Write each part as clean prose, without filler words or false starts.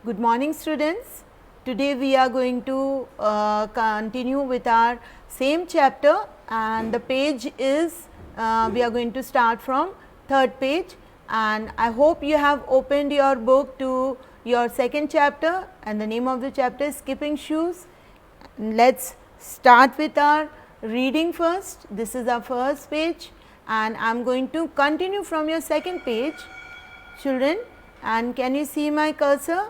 Good morning students. Today we are going to continue with our same chapter, and the page is we are going to start from third page, and I hope you have opened your book to your second chapter, and the name of the chapter is Skipping Shoes. Let's start with our reading first. This is our first page, and I am going to continue from your second page, children. And can you see my cursor?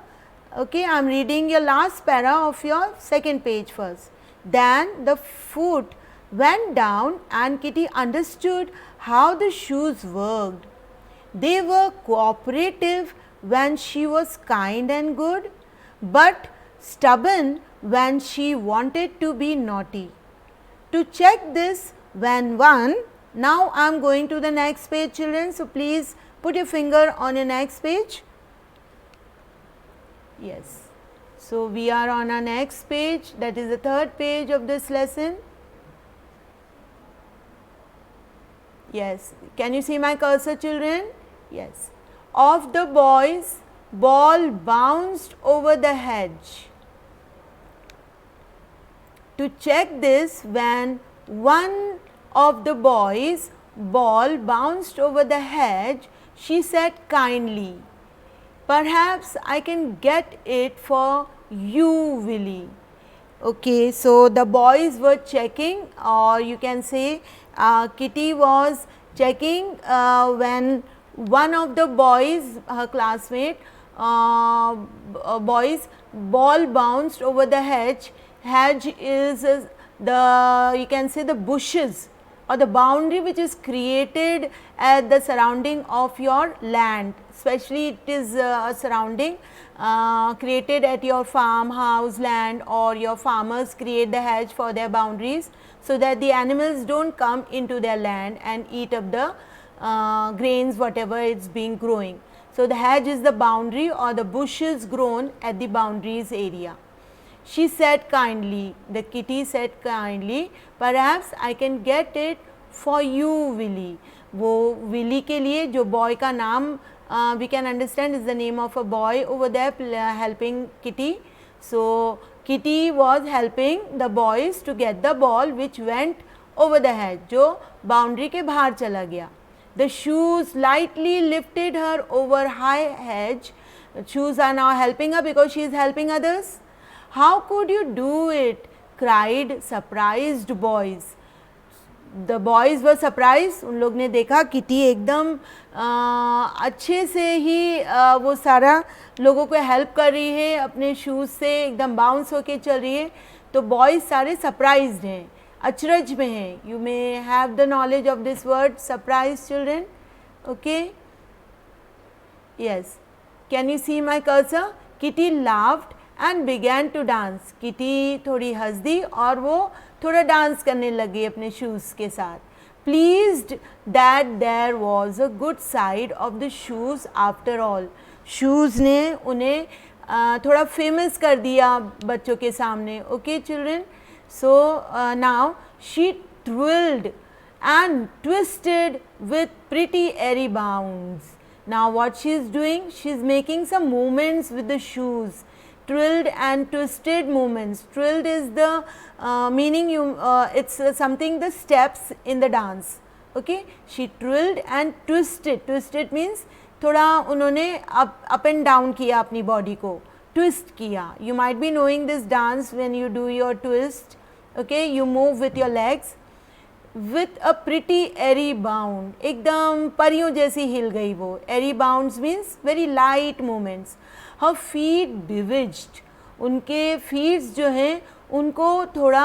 Okay, I am reading your last para of your second page first. Then the foot went down and Kitty understood how the shoes worked. They were cooperative when she was kind and good, but stubborn when she wanted to be naughty. To check this now I am going to the next page, children. So, please put your finger on your next page. Yes. So, we are on our next page, that is the third page of this lesson. Yes. Can you see my cursor, children? Yes. Of the boys, ball bounced over the hedge. To check this, when one of the boys' ball bounced over the hedge, she said kindly, "Perhaps I can get it for you, Willie." Okay, so the boys were checking, or you can say Kitty was checking when one of the boys, her classmate boys, ball bounced over the hedge. Hedge is the, you can say, the bushes or the boundary which is created at the surrounding of your land, especially it is a surrounding created at your farmhouse land, or your farmers create the hedge for their boundaries, so that the animals do not come into their land and eat up the grains whatever it is being growing. So, the hedge is the boundary or the bushes grown at the boundaries area. She said kindly, the kitty said kindly, "Perhaps I can get it for you, Willie." वो Willie के लिए जो boy का नाम we can understand is the name of a boy over there helping Kitty. So, Kitty was helping the boys to get the ball which went over the hedge, जो boundary के बाहर चला गया. The shoes lightly lifted her over high hedge. Shoes are now helping her because she is helping others. "How could you do it?" cried surprised boys. The boys were surprised. उन लोग ने देखा kitty एकदम अच्छे से ही वो सारा लोगों को हेल्प कर रही है, अपने शूज़ से एकदम बाउंस होके चल रही है. तो बॉयज़ सारे सरप्राइज्ड हैं, अचरज में हैं. You may have the knowledge of this word surprise, children. Okay, yes. Can you see my cursor? Kitty laughed and began to dance. Kitty थोड़ी हंस दी और वो थोड़ा डांस करने लगी अपने शूज़ के साथ. Pleased that there was a good side of the shoes after all. Shoes ने उन्हें थोड़ा फेमस कर दिया बच्चों के सामने. Okay children. So now she thrilled and twisted with pretty airy bounds. Now what she is doing? She is making some movements with the shoes. Trilled and twisted movements. Trilled is the meaning it's something the steps in the dance. Okay, she trilled and twisted. Twisted means थोड़ा उन्होंने up and down किया अपनी body को, twist किया. You might be knowing this dance when you do your twist. Okay, you move with your legs with a pretty airy bound. एकदम परियों जैसी हिल गई वो. Airy bounds means very light movements. Her feet bewitched. उनके feet जो हैं उनको थोड़ा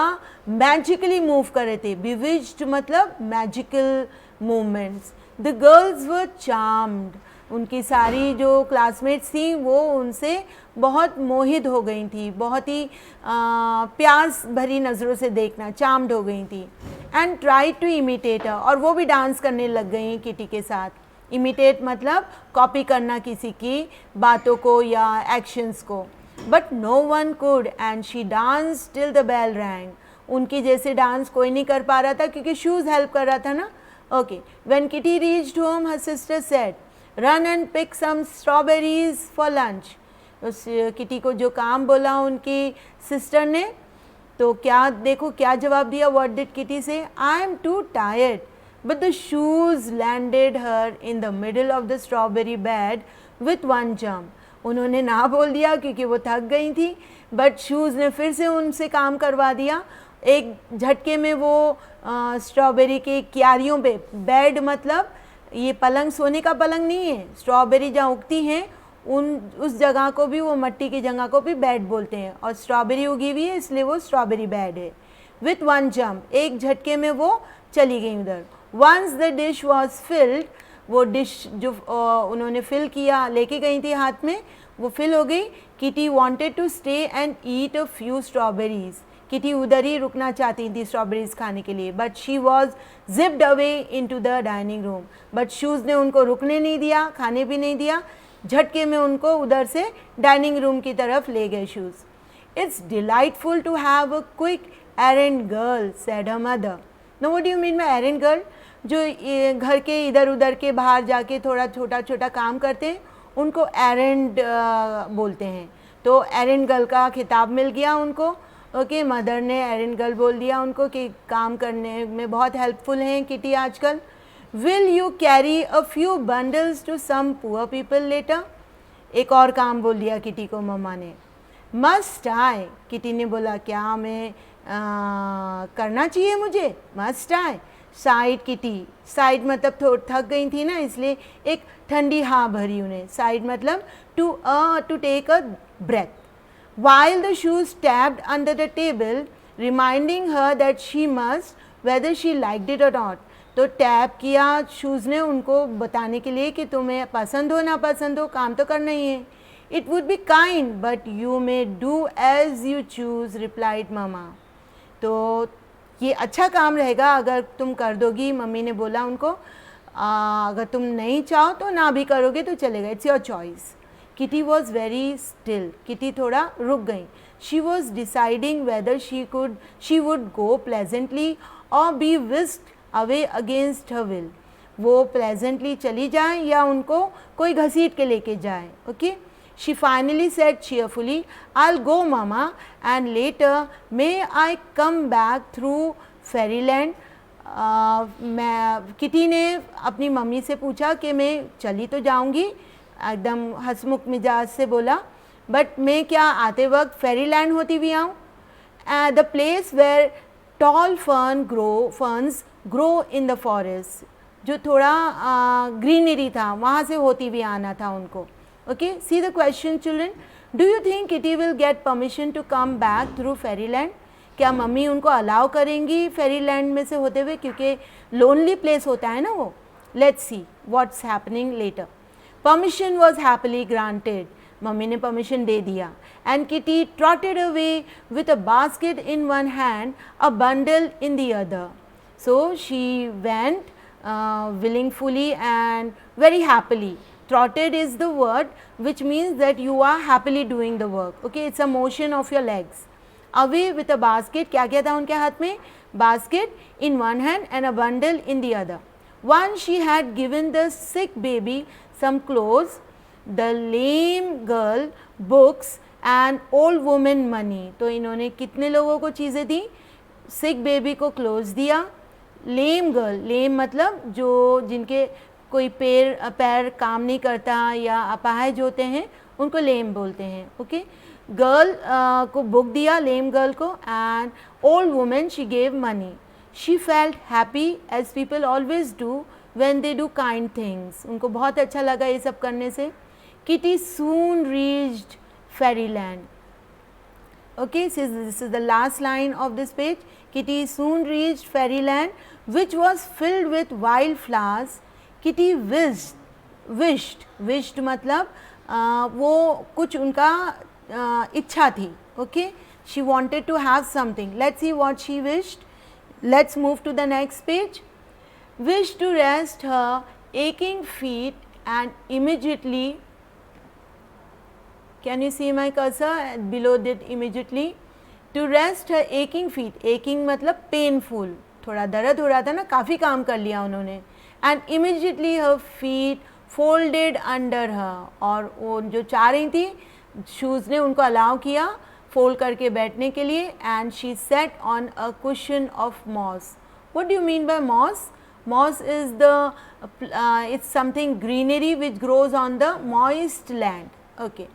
magically move कर रहे थे. Bewitched मतलब magical movements. The girls were charmed. उनकी सारी जो classmates थी वो उनसे बहुत मोहित हो गई थी, बहुत ही प्यार भरी नज़रों से देखना, charmed हो गई थी. And tried to imitate her. और वो भी डांस करने लग गई किटी के साथ. इमिटेट मतलब कॉपी करना किसी की बातों को या एक्शंस को. But no one could and she dance till the bell rang. उनकी जैसे डांस कोई नहीं कर पा रहा था क्योंकि शूज़ हेल्प कर रहा था ना. Okay, when Kitty reached home her sister said, "run and pick some strawberries for lunch." उस किटी को जो काम बोला उनकी सिस्टर ने, तो क्या देखो क्या जवाब दिया. व्हाट डिड किटी से? I am to tired but the shoes landed her in the middle of the strawberry bed with one jump. उन्होंने ना बोल दिया क्योंकि वो थक गई थी, बट शूज़ ने फिर से उनसे काम करवा दिया. एक झटके में वो स्ट्रॉबेरी के क्यारियों पे, बेड मतलब ये पलंग, सोने का पलंग नहीं है, स्ट्रॉबेरी जहाँ उगती हैं उस जगह को भी, वो मट्टी की जगह को भी बेड बोलते हैं, और स्ट्रॉबेरी उगी हुई है इसलिए वो स्ट्रॉबेरी बेड है. विथ वन जम्प, एक झटके में वो चली गई उधर. Once the dish was filled, वो डिश जो उन्होंने फिल किया लेके गई थी हाथ में, वो फिल हो गई. Kitty wanted to stay and eat a few strawberries. Kitty उधर ही रुकना चाहती थी स्ट्रॉबेरीज खाने के लिए, but she was zipped away into the dining room. But shoes ने उनको रुकने नहीं दिया, खाने भी नहीं दिया, झटके में उनको उधर से डाइनिंग रूम की तरफ ले गए shoes. It's delightful to have a quick errand girl, said her mother. No, what do you mean by errand girl? जो घर के इधर उधर के बाहर जाके थोड़ा छोटा छोटा काम करते हैं उनको एरेंड बोलते हैं. तो एरेंड गर्ल का खिताब मिल गया उनको. ओके, मदर ने एरेंड गर्ल बोल दिया उनको कि काम करने में बहुत हेल्पफुल हैं किटी आजकल. Will you carry a few bundles to some poor people later? एक और काम बोल दिया किटी को मम्मा ने. Must I? किटी ने बोला क्या मैं करना चाहिए मुझे? Must I? Side kitty. Side मतलब थक गई थी ना, इसलिए एक ठंडी हाँ भरी उन्हें. साइड मतलब to take a breath. While the shoes tapped under the table, reminding her that she must, whether she liked it or not. तो टैप किया शूज़ ने उनको बताने के लिए कि तुम्हें पसंद हो ना पसंद हो, काम तो करना ही है. It would be kind, but you may do as you choose, replied mama. तो ये अच्छा काम रहेगा अगर तुम कर दोगी, मम्मी ने बोला उनको. अगर तुम नहीं चाहो तो ना भी करोगे तो चलेगा. It's your choice. Kitty was very still. Kitty थोड़ा रुक गई. She was deciding whether she would go pleasantly or be whisked away against her will. वो pleasantly चली जाए या उनको कोई घसीट के लेके जाए. Okay? She finally said cheerfully, "I'll go, Mama, and later may I come back through fairyland." Kitty ने अपनी मम्मी से पूछा कि मैं चली तो जाऊंगी, एकदम हंसमुख मिजाज से बोला, बट मैं क्या आते वक्त फेरी लैंड होती भी आऊँ? The place where tall ferns grow in the forest. जो थोड़ा ग्रीनरी था वहाँ से होती भी आना था उनको. Okay, see the question children. Do you think Kitty will get permission to come back through fairy land? क्या मम्मी उनको अलाउ करेंगी फेरी लैंड में से होते हुए, क्योंकि लोनली प्लेस होता है ना वो. Let's see what's happening later. Permission was happily granted. Mummy ने परमिशन दे दिया. And Kitty trotted away with a basket in one hand, a bundle in the other. So she went willingly and very happily. Trotted is the word which means that you are happily doing the work. Okay, it's a motion of your legs. Away with a basket. क्या क्या था उनके हाथ में? Basket in one hand and a bundle in the other. Once she had given the sick baby some clothes, the lame girl books and old woman money. तो इन्होंने कितने लोगों को चीज़ें दी? सिक बेबी को क्लोथ्स दिया. लेम गर्ल, लेम मतलब जो जिनके कोई पैर काम नहीं करता या अपाहिज होते हैं उनको लेम बोलते हैं. ओके, गर्ल को बुक दिया, लेम गर्ल को. And old women she gave money. She felt happy as people always do when they do kind things. उनको बहुत अच्छा लगा ये सब करने से. Kitty soon reached fairyland. Okay, so this is the last line of this page. Kitty soon reached fairyland, which was filled with wild flowers. Kitty wished मतलब वो कुछ उनका इच्छा थी. Okay, she wanted to have something. Let's see what she wished. Let's move to the next page. Wished to rest her aching feet and immediately. Can you see my cursor below that? Immediately to rest her aching feet. Aching मतलब painful, थोड़ा दर्द हो रहा था ना, काफ़ी काम कर लिया उन्होंने. And immediately her feet folded under her. और वो जो चाह रही थी शूज़ ने उनको अलाउ किया फोल्ड करके बैठने के लिए, and she sat on a cushion of moss. What do you mean by moss? Moss is it's something greenery which grows on the moist land. Okay.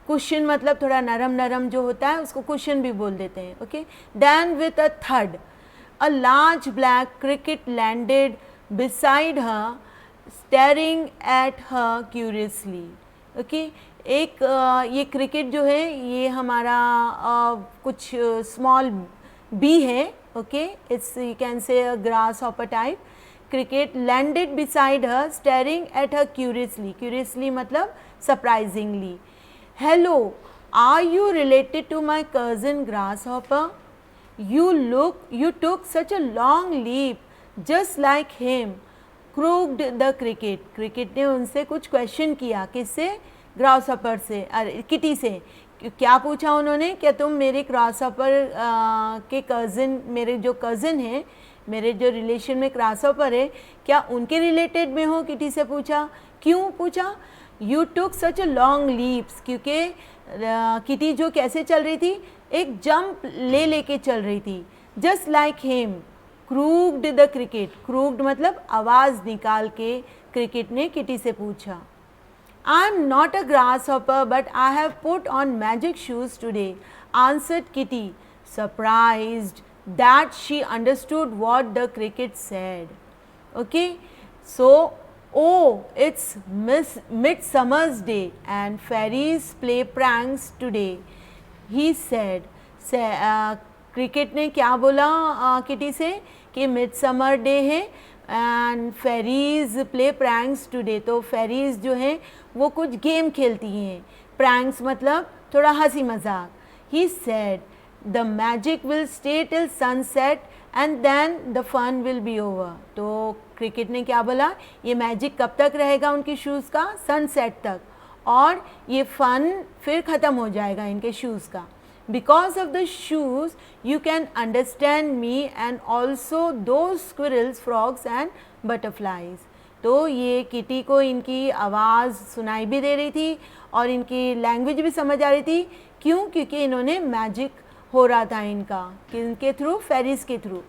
Cushion मतलब थोड़ा नरम नरम जो होता है उसको cushion भी बोल देते हैं. Okay. Then with a thud, a large black cricket landed beside her, staring at her curiously. Okay. एक ये क्रिकेट जो है ये हमारा कुछ स्मॉल बी है. Okay. It's, you can say, a grasshopper type. Cricket landed beside her, staring at her curiously. Curiously मतलब surprisingly. Hello, are you related to my cousin Grasshopper? You took such a long leap, just like him. Croaked the cricket. Cricket ने उनसे कुछ question किया. किससे? Grasshopper से, अरे kitty से. क्या पूछा उन्होंने? क्या तुम मेरे ग्रासहॉपर के कज़न, मेरे जो कज़न हैं, मेरे जो रिलेशन में ग्रासहॉपर है, क्या उनके रिलेटेड में हो? किटी से पूछा. क्यों पूछा? You took such a long leaps, क्योंकि किटी जो कैसे चल रही थी, एक जंप लेके चल रही थी. Just like him. Crooked the cricket. Crooked मतलब आवाज़ निकाल के क्रिकेट ने किटी से पूछा. I am not a grasshopper but I have put on magic shoes today, answered kitty, surprised that she understood what the cricket said. Okay, so, oh, it's Midsummer's Day and fairies play pranks today, he said. Cricket ने क्या बोला किटी से कि midsummer day है and fairies play pranks today. तो fairies जो हैं वो कुछ गेम खेलती हैं. प्रैंक्स मतलब थोड़ा हंसी मजाक. He said the magic will stay till sunset and then the fun will be over. तो क्रिकेट ने क्या बोला? ये मैजिक कब तक रहेगा उनके शूज़ का? सनसेट तक, और ये फन फिर ख़त्म हो जाएगा इनके शूज़ का. Because of the shoes you can understand me and also those squirrels, frogs and butterflies. तो ये किटी को इनकी आवाज़ सुनाई भी दे रही थी और इनकी लैंग्वेज भी समझ आ रही थी. क्यों? क्योंकि इन्होंने मैजिक हो रहा था इनका, किनके थ्रू? फेरीज के थ्रू.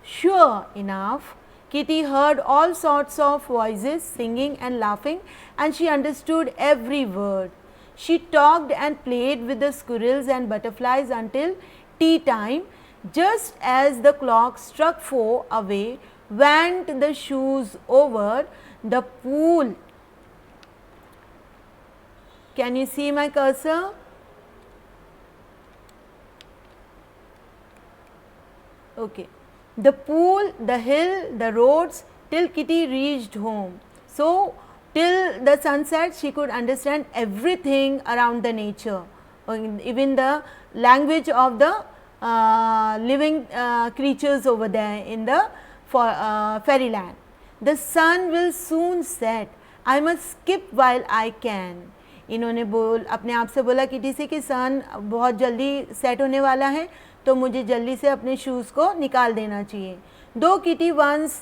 Sure enough, Kitty heard all sorts of voices singing and laughing and she understood every word. She talked and played with the squirrels and butterflies until tea time. Just as the clock struck 4, away went the shoes over the pool. Can you see my cursor? Okay. The pool, the hill, the roads, till Kitty reached home. So, till the sunset she could understand everything around the nature, even the language of the living creatures over there in the fairyland. The sun will soon set. I must skip while I can. इन्होंने अपने आप से बोला किटी से कि सन बहुत जल्दी सेट होने वाला है, तो मुझे जल्दी से अपने शूज़ को निकाल देना चाहिए. दो Kitty once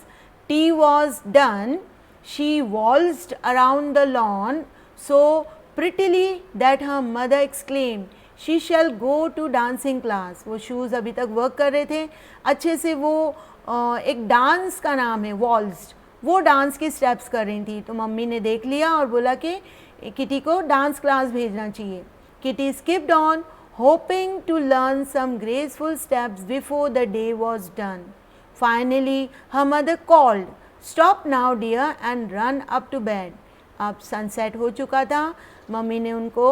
tea was done, she waltzed around the lawn so prettily that her mother exclaimed, she shall go to dancing class. वो शूज़ अभी तक वर्क कर रहे थे अच्छे से. वो एक डांस का नाम है वॉल्स्ड, वो डांस के स्टेप्स कर रही थी. तो मम्मी ने देख लिया और बोला कि किटी को डांस क्लास भेजना चाहिए. Kitty skipped on hoping to learn some graceful steps before the day was done. Finally, her mother called, "Stop now, dear, and run up to bed." अब सनसेट हो चुका था. मम्मी ने उनको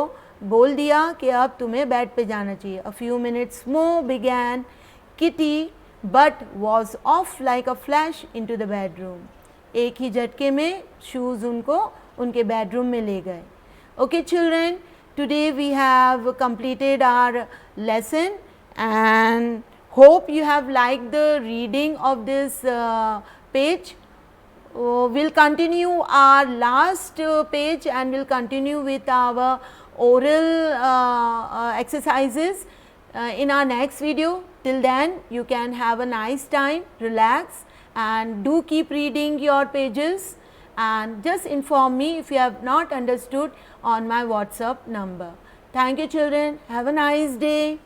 बोल दिया कि अब तुम्हें बेड पे जाना चाहिए. A few minutes more began Kitty, but was off like a flash into the bedroom. एक ही झटके में शूज़ उनको उनके बेडरूम में ले गए. Okay, children. Today we have completed our lesson and hope you have liked the reading of this page. We'll continue our last page and we'll continue with our oral exercises in our next video. Till then you can have a nice time, relax, and do keep reading your pages, and just inform me if you have not understood on my WhatsApp number. Thank you children. Have a nice day.